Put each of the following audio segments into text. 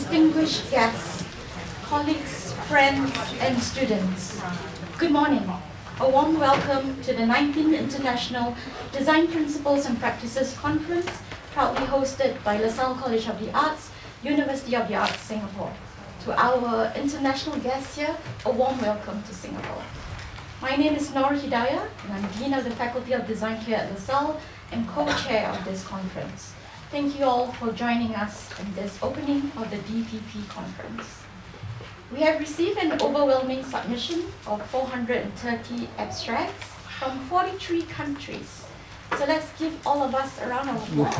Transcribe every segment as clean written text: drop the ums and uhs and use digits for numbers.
distinguished guests, colleagues, friends, and students. Good morning. A warm welcome to the 19th International Design Principles and Practices Conference, proudly hosted by LaSalle College of the Arts, University of the Arts, Singapore. To our international guests here, a warm welcome to Singapore. My name is Hidayah, and I'm Dean of the Faculty of Design here at LaSalle and co-chair of this conference. Thank you all for joining us in this opening of the DPP conference. We have received an overwhelming submission of 430 abstracts from 43 countries. So let's give all of us a round of applause.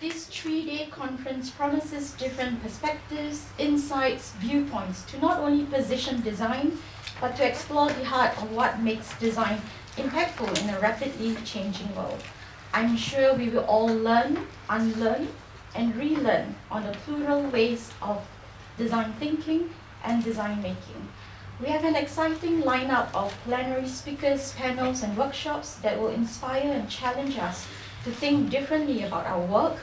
This 3-day conference promises different perspectives, insights, viewpoints to not only position design, but to explore the heart of what makes design impactful in a rapidly changing world. I'm sure we will all learn, unlearn, and relearn on the plural ways of design thinking and design making. We have an exciting lineup of plenary speakers, panels, and workshops that will inspire and challenge us to think differently about our work,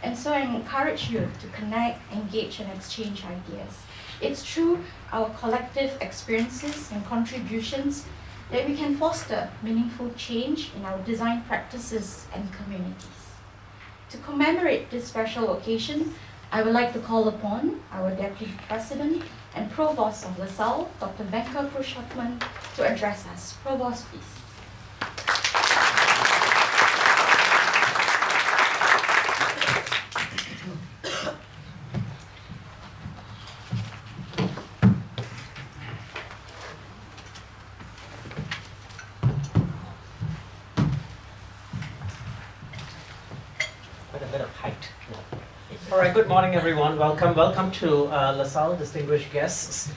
and so I encourage you to connect, engage, and exchange ideas. It's through our collective experiences and contributions that we can foster meaningful change in our design practices and communities. To commemorate this special occasion, I would like to call upon our Deputy President and Provost of LaSalle, Dr. Venka Purushothaman, to address us. Provost, please. All right, good morning, everyone. Welcome to LaSalle, distinguished guests,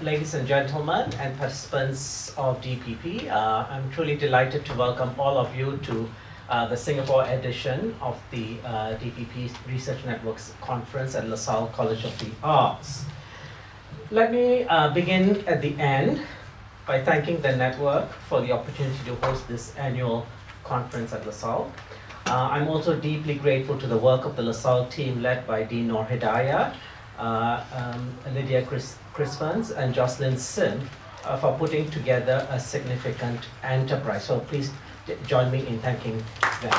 ladies and gentlemen, and participants of DPP. I'm truly delighted to welcome all of you to the Singapore edition of the DPP Research Networks Conference at LaSalle College of the Arts. Let me begin at the end by thanking the network for the opportunity to host this annual conference at LaSalle. I'm also deeply grateful to the work of the LaSalle team led by Dean Hidayah, Lidya Chrisfens, and Jocelyn Sim for putting together a significant enterprise. So please join me in thanking them.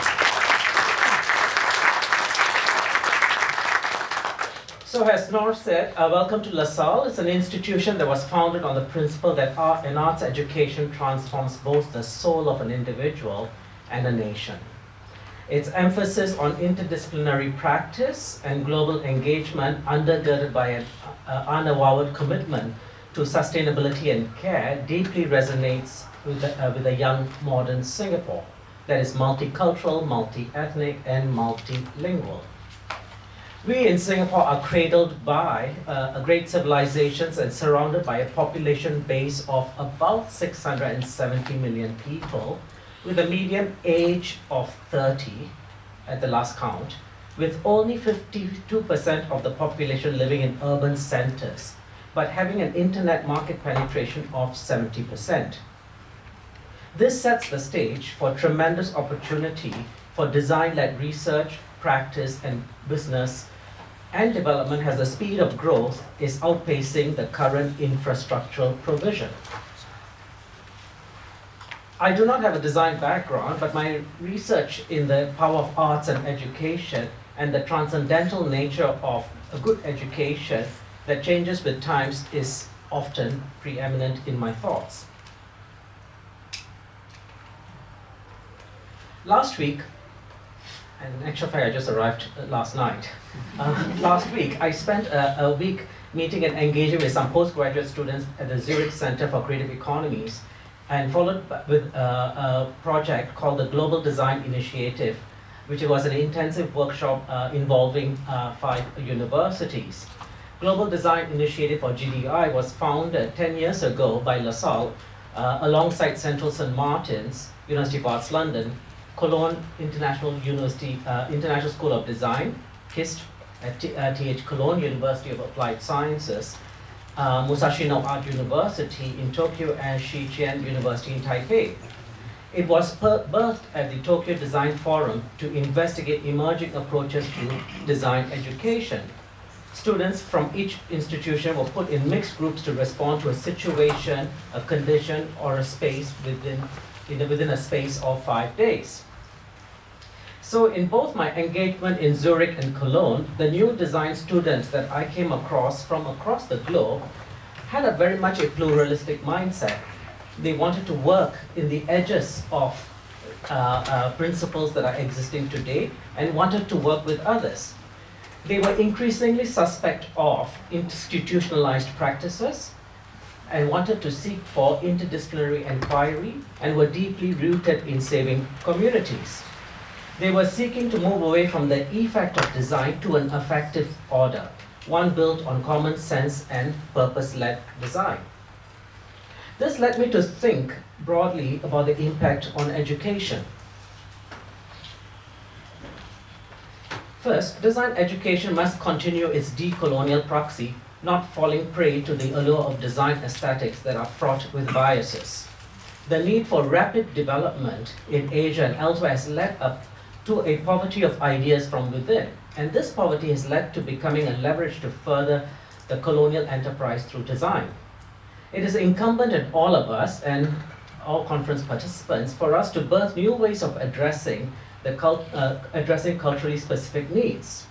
So as Nor said, welcome to LaSalle. It's an institution that was founded on the principle that an arts education transforms both the soul of an individual and a nation. Its emphasis on interdisciplinary practice and global engagement, undergirded by an unavowed commitment to sustainability and care, deeply resonates with a young modern Singapore that is multicultural, multi-ethnic, and multilingual. We in Singapore are cradled by great civilizations and surrounded by a population base of about 670 million people, with a median age of 30 at the last count, with only 52% of the population living in urban centers, but having an internet market penetration of 70%. This sets the stage for tremendous opportunity for design-led research, practice, and business and development as the speed of growth is outpacing the current infrastructural provision. I do not have a design background, but my research in the power of arts and education and the transcendental nature of a good education that changes with times is often preeminent in my thoughts. Last week, and in actual fact I just arrived last night. Last week I spent a week meeting and engaging with some postgraduate students at the Zurich Center for Creative Economies, and followed with a project called the Global Design Initiative, which was an intensive workshop involving 5 universities. Global Design Initiative, or GDI, was founded 10 years ago by LaSalle alongside Central St. Martin's, University of Arts London, Cologne International University, International School of Design, KIST, at TH Cologne, University of Applied Sciences, Musashi no Art University in Tokyo, and Shijian University in Taipei. It was birthed at the Tokyo Design Forum to investigate emerging approaches to design education. Students from each institution were put in mixed groups to respond to a situation, a condition, or a space within a space of 5 days. So in both my engagement in Zurich and Cologne, the new design students that I came across from across the globe had a very much a pluralistic mindset. They wanted to work in the edges of principles that are existing today and wanted to work with others. They were increasingly suspect of institutionalized practices and wanted to seek for interdisciplinary inquiry and were deeply rooted in saving communities. They were seeking to move away from the effect of design to an affective order, one built on common sense and purpose-led design. This led me to think broadly about the impact on education. First, design education must continue its decolonial proxy, not falling prey to the allure of design aesthetics that are fraught with biases. The need for rapid development in Asia and elsewhere has led up to a poverty of ideas from within, and this poverty has led to becoming a leverage to further the colonial enterprise through design. It is incumbent on all of us and all conference participants for us to birth new ways of addressing culturally specific needs.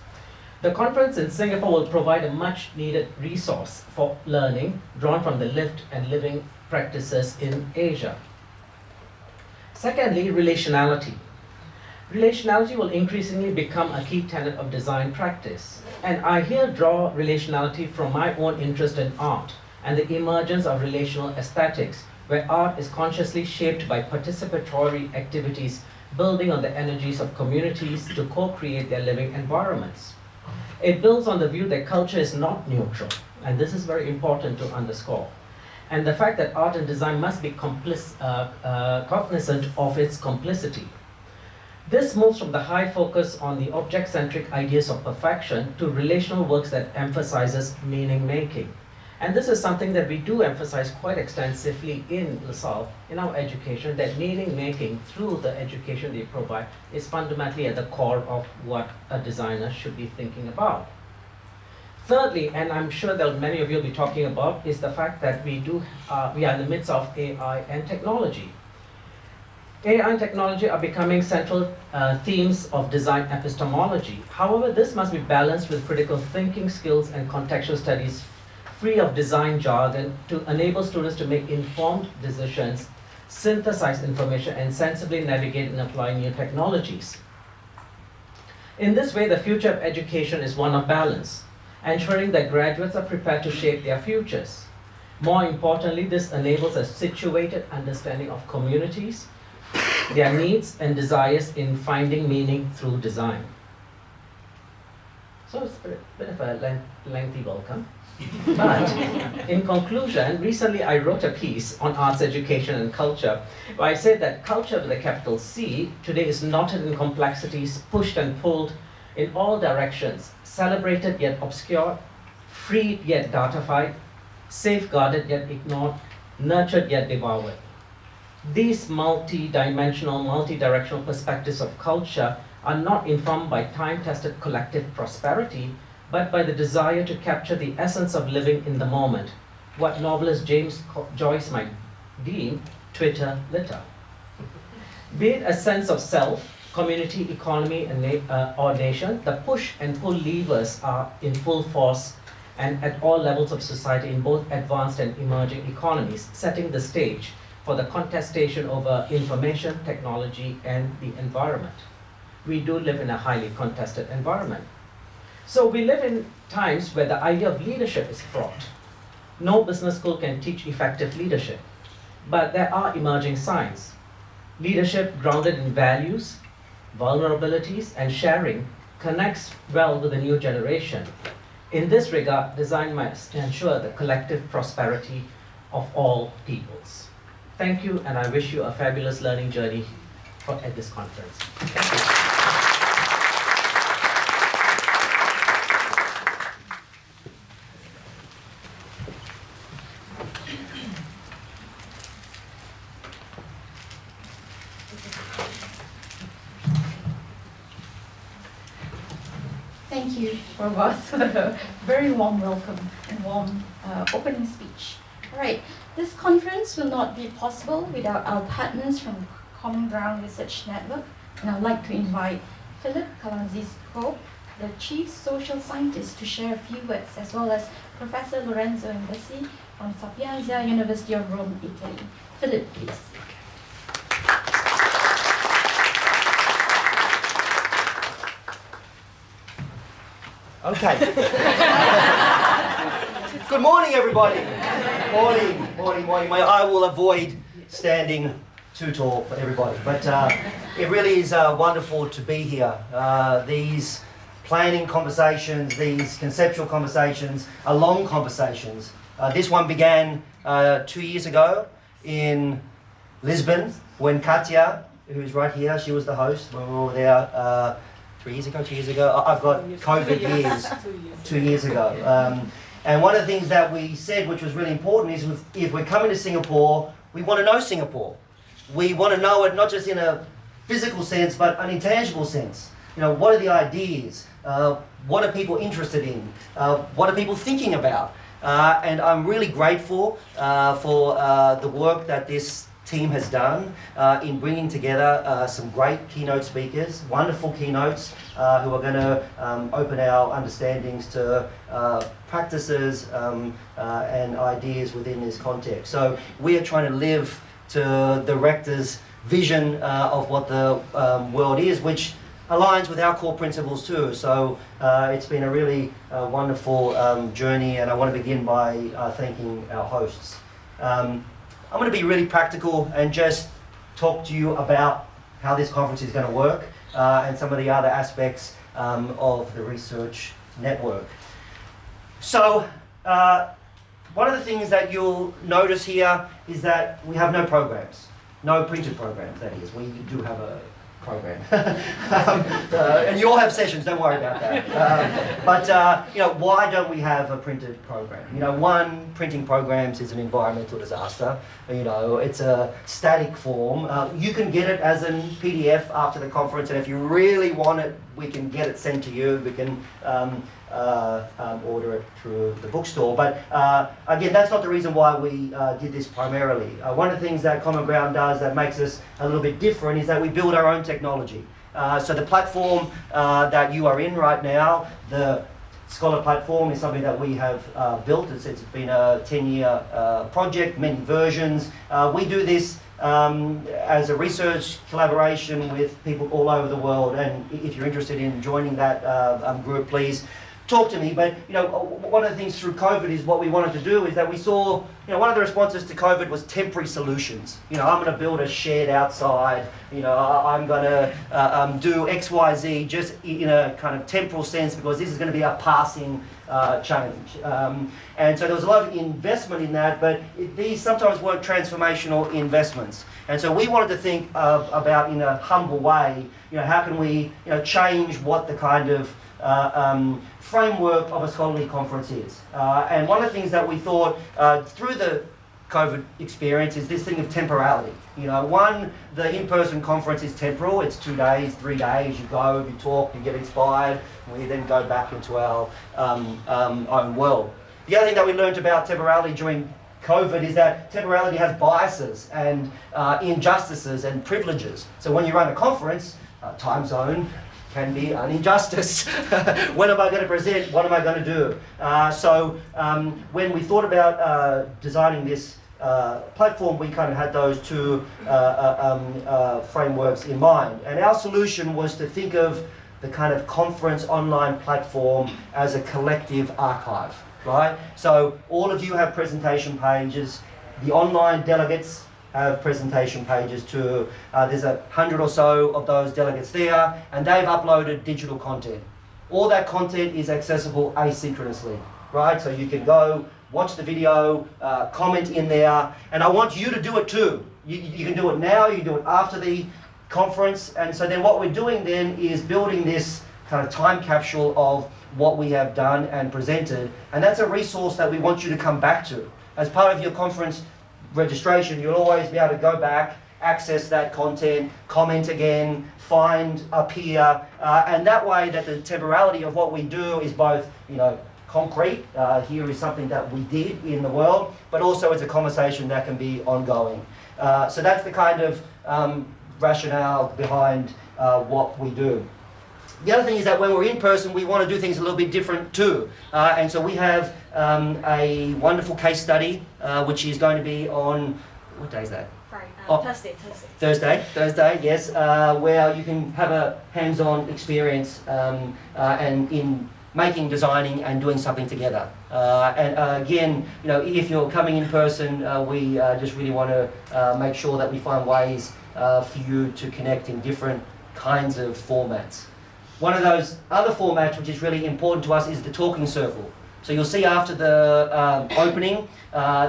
The conference in Singapore will provide a much needed resource for learning drawn from the lived and living practices in Asia. Secondly, relationality. Relationality will increasingly become a key tenet of design practice. And I here draw relationality from my own interest in art and the emergence of relational aesthetics, where art is consciously shaped by participatory activities building on the energies of communities to co-create their living environments. It builds on the view that culture is not neutral, and this is very important to underscore, and the fact that art and design must be cognizant of its complicity. This moves from the high focus on the object-centric ideas of perfection to relational works that emphasizes meaning-making. And this is something that we do emphasize quite extensively in LaSalle, in our education, that meaning-making through the education they provide is fundamentally at the core of what a designer should be thinking about. Thirdly, and I'm sure that many of you will be talking about, is the fact that we are in the midst of AI and technology. AI and technology are becoming central themes of design epistemology. However, this must be balanced with critical thinking skills and contextual studies free of design jargon to enable students to make informed decisions, synthesize information, and sensibly navigate and apply new technologies. In this way, the future of education is one of balance, ensuring that graduates are prepared to shape their futures. More importantly, this enables a situated understanding of communities, their needs and desires in finding meaning through design. So it's a bit of a lengthy welcome. But in conclusion, recently I wrote a piece on arts education and culture, where I said that culture with a capital C today is knotted in complexities, pushed and pulled in all directions, celebrated yet obscured, freed yet datafied, safeguarded yet ignored, nurtured yet devoured. These multi-dimensional, multi-directional perspectives of culture are not informed by time-tested collective prosperity, but by the desire to capture the essence of living in the moment, what novelist James Joyce might deem Twitter litter. Be it a sense of self, community, economy, or nation, the push and pull levers are in full force and at all levels of society in both advanced and emerging economies, setting the stage for the contestation over information, technology, and the environment. We do live in a highly contested environment. So we live in times where the idea of leadership is fraught. No business school can teach effective leadership, but there are emerging signs. Leadership grounded in values, vulnerabilities, and sharing connects well with the new generation. In this regard, design must ensure the collective prosperity of all peoples. Thank you, and I wish you a fabulous learning journey at this conference. Thank you. Thank you, Provost, for the very warm welcome and warm opening speech. All right, this conference will not be possible without our partners from the Common Ground Research Network, and I'd like to invite Phillip Kalantzis-Cope, the Chief Social Scientist, to share a few words, as well as Professor Lorenzo Imbesi from Sapienza, University of Rome, Italy. Phillip, please. Okay. Good morning, everybody. Morning. I will avoid standing too tall for everybody, but it really is wonderful to be here. These planning conversations, these conceptual conversations are long conversations. This one began 2 years ago in Lisbon when Katya, who's right here, she was the host when we were there 2 years ago. I've got COVID years, 2 years ago. And one of the things that we said, which was really important, is if we're coming to Singapore, we want to know Singapore. We want to know it not just in a physical sense, but an intangible sense. You know, what are the ideas? What are people interested in? What are people thinking about? And I'm really grateful for the work that this team has done in bringing together some great keynote speakers, wonderful keynotes who are going to open our understandings to practices and ideas within this context. So we are trying to live to the rector's vision of what the world is, which aligns with our core principles too. So it's been a really wonderful journey, and I want to begin by thanking our hosts. I'm going to be really practical and just talk to you about how this conference is going to work and some of the other aspects of the research network. So one of the things that you'll notice here is that we have no programs, no printed programs, that is. We do have a program. And you all have sessions, don't worry about that. But you know, why don't we have a printed program? You know, one, printing programs is an environmental disaster. You know, it's a static form. You can get it as an PDF after the conference, and if you really want it, we can get it sent to you. We can order it through the bookstore. But again, that's not the reason why we did this primarily. One of the things that Common Ground does that makes us a little bit different is that we build our own technology. So the platform that you are in right now, the Scholar platform, is something that we have built. It's been a 10-year project, many versions. We do this as a research collaboration with people all over the world, and if you're interested in joining that group, please talk to me. But you know, one of the things through COVID is what we wanted to do is that we saw, you know, one of the responses to COVID was temporary solutions. You know, I'm going to build a shed outside. You know, I'm going to do X, Y, Z just in a kind of temporal sense because this is going to be a passing change. And so there was a lot of investment in that, but these sometimes weren't transformational investments. And so we wanted to think about, in a humble way, you know, how can we, you know, change what the kind of framework of a scholarly conference is. And one of the things that we thought through the COVID experience is this thing of temporality. You know, one, the in-person conference is temporal. It's 2 days, 3 days. You go, you talk, you get inspired, and we then go back into our own world. The other thing that we learned about temporality during COVID is that temporality has biases and injustices and privileges. So when you run a conference, time zone can be an injustice. When am I going to present? What am I going to do? So when we thought about designing this platform, we kind of had those two frameworks in mind. And our solution was to think of the kind of conference online platform as a collective archive, right? So all of you have presentation pages. The online delegates have presentation pages too. There's 100 or so of those delegates there, and they've uploaded digital content. All that content is accessible asynchronously, right? So you can go watch the video, comment in there, and I want you to do it too. You can do it now, you can do it after the conference, and so then what we're doing then is building this kind of time capsule of what we have done and presented, and that's a resource that we want you to come back to. As part of your conference registration, you'll always be able to go back access that content, comment again, find, appear, and that way that the temporality of what we do is both, concrete, here is something that we did in the world, but also it's a conversation that can be ongoing. So that's the kind of rationale behind what we do. The other thing is that when we're in person, we want to do things a little bit different too. And so we have a wonderful case study, which is going to be on, what day is that? Thursday. Thursday, yes, where you can have a hands-on experience and in making, designing, and doing something together. And again, if you're coming in person, we just really want to make sure that we find ways for you to connect in different kinds of formats. One of those other formats which is really important to us is the talking circle. So you'll see after the opening,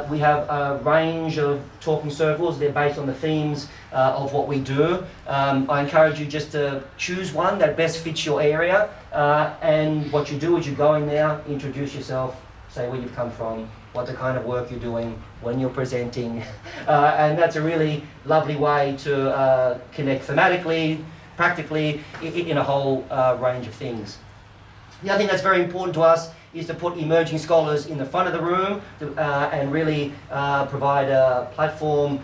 we have a range of talking circles. They're based on the themes of what we do. I encourage you just to choose one that best fits your area. And what you do is you go in there, introduce yourself, say where you've come from, what the kind of work you're doing, when you're presenting. And that's a really lovely way to connect thematically, practically, in a whole range of things. The other thing that's very important to us is to put emerging scholars in the front of the room and really provide a platform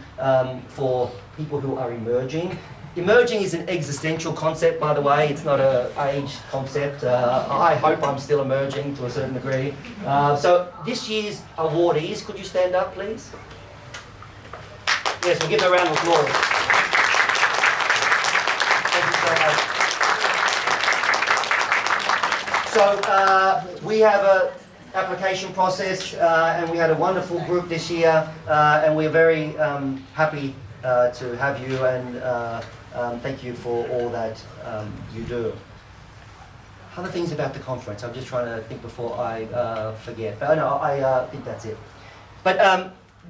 for people who are emerging. Emerging is an existential concept, by the way. It's not an age concept. I hope I'm still emerging to a certain degree. So this year's awardees, could you stand up, please? Yes, we'll give them a round of applause. Thank you so much. So we have an application process and we had a wonderful group this year and we're very happy to have you and thank you for all that you do. Other things about the conference, I'm just trying to think before I forget, but no, I think that's it. But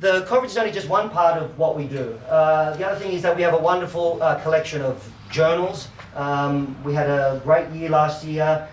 the conference is only just one part of what we do. The other thing is that we have a wonderful collection of journals. We had a great year last year.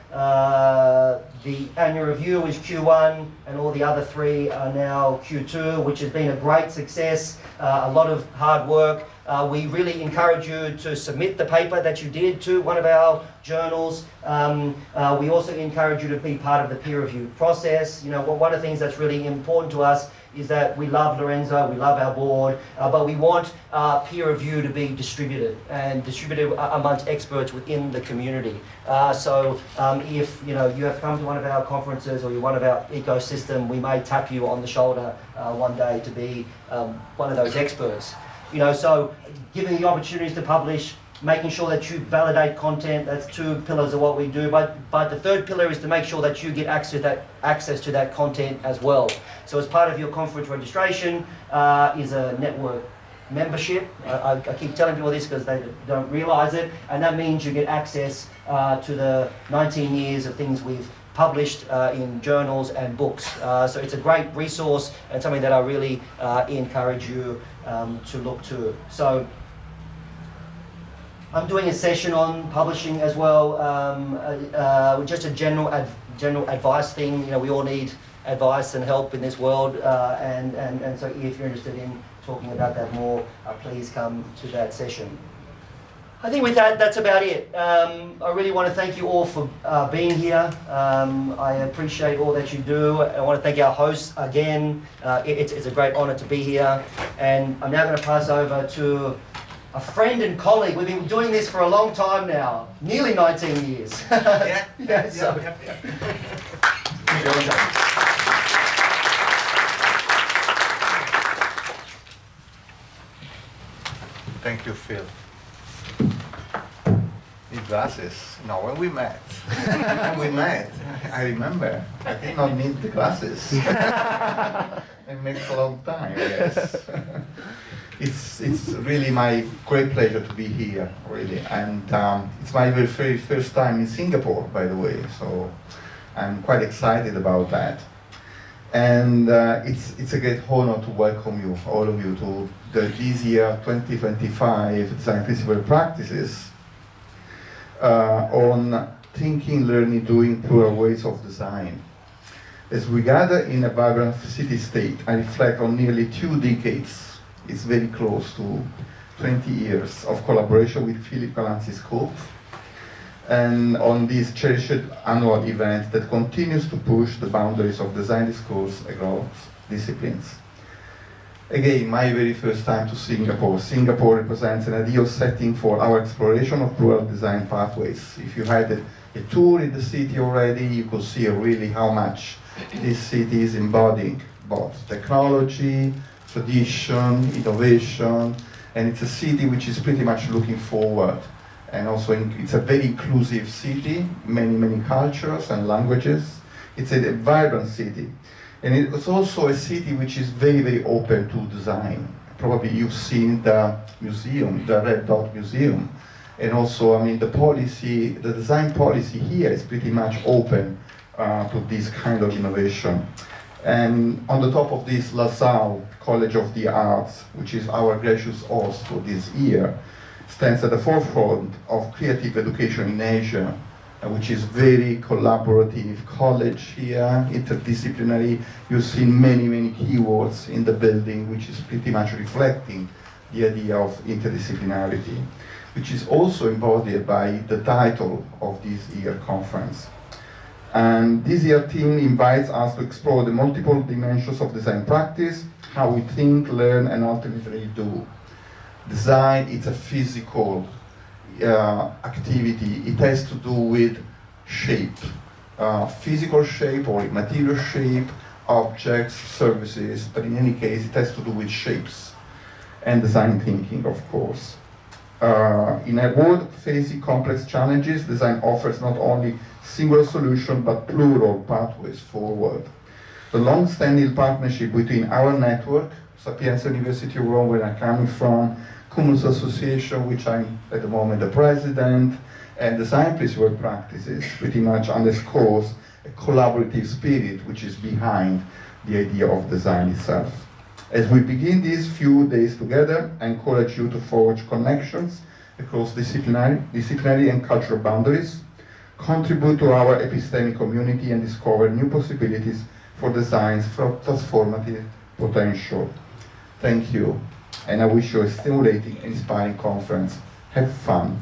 The annual review is Q1 and all the other three are now Q2, which has been a great success, a lot of hard work. We really encourage you to submit the paper that you did to one of our journals. We also encourage you to be part of the peer review process. One of the things that's really important to us is that we love Lorenzo, we love our board, but we want peer review to be distributed and distributed amongst experts within the community. So if you have come to one of our conferences or you're one of our ecosystem, we may tap you on the shoulder one day to be one of those experts. So giving the opportunities to publish, making sure that you validate content, that's two pillars of what we do. But the third pillar is to make sure that you get access to that content as well. So as part of your conference registration is a network membership. I keep telling people this because they don't realize it. And that means you get access to the 19 years of things we've published in journals and books. So it's a great resource and something that I really encourage you to look to. So I'm doing a session on publishing as well, just a general advice thing. We all need advice and help in this world, and so if you're interested in talking about that more, please come to that session. I think with that, that's about it. I really want to thank you all for being here. I appreciate all that you do. I want to thank our hosts again. It's a great honor to be here, and I'm now going to pass over to a friend and colleague. We've been doing this for a long time now, nearly 19 years. Yeah. Thank you, Phil. These glasses. No, when we met, I remember. I did not need the glasses. It makes a long time, yes. It's really my great pleasure to be here, really, and it's my very first time in Singapore, by the way, so I'm quite excited about that. And it's a great honor to welcome you, all of you, to this year 2025 Design Principle Practices on thinking, learning, doing plural ways of design. As we gather in a vibrant city-state, I reflect on nearly 2 decades. It's very close to 20 years of collaboration with Phillip Kalantzis-Cope, and on this cherished annual event that continues to push the boundaries of design discourse across disciplines. Again, my very first time to Singapore. Singapore represents an ideal setting for our exploration of plural design pathways. If you had a tour in the city already, you could see really how much this city is embodying both technology, tradition, innovation, and it's a city which is pretty much looking forward. And also it's a very inclusive city, many cultures and languages. It's a vibrant city. And it's also a city which is very open to design. Probably you've seen the museum, the Red Dot Museum. And also, I mean, the design policy here is pretty much open to this kind of innovation. And on the top of this, LaSalle College of the Arts, which is our gracious host for this year, stands at the forefront of creative education in Asia, which is very collaborative college here, interdisciplinary. You've seen many keywords in the building, which is pretty much reflecting the idea of interdisciplinarity, which is also embodied by the title of this year conference. And this year theme invites us to explore the multiple dimensions of design practice, how we think, learn, and ultimately do. Design is a physical activity. It has to do with shape, physical shape or material shape, objects, services, but in any case it has to do with shapes and design thinking, of course. In a world facing complex challenges, design offers not only single solution but plural pathways forward. The long-standing partnership between our network, Sapienza University of Rome, where I'm coming from, Cumulus Association, which I'm at the moment the president, and Design Principles Practices pretty much underscores a collaborative spirit which is behind the idea of design itself. As we begin these few days together, I encourage you to forge connections across disciplinary and cultural boundaries, contribute to our epistemic community, and discover new possibilities for design's transformative potential. Thank you, and I wish you a stimulating, inspiring conference. Have fun.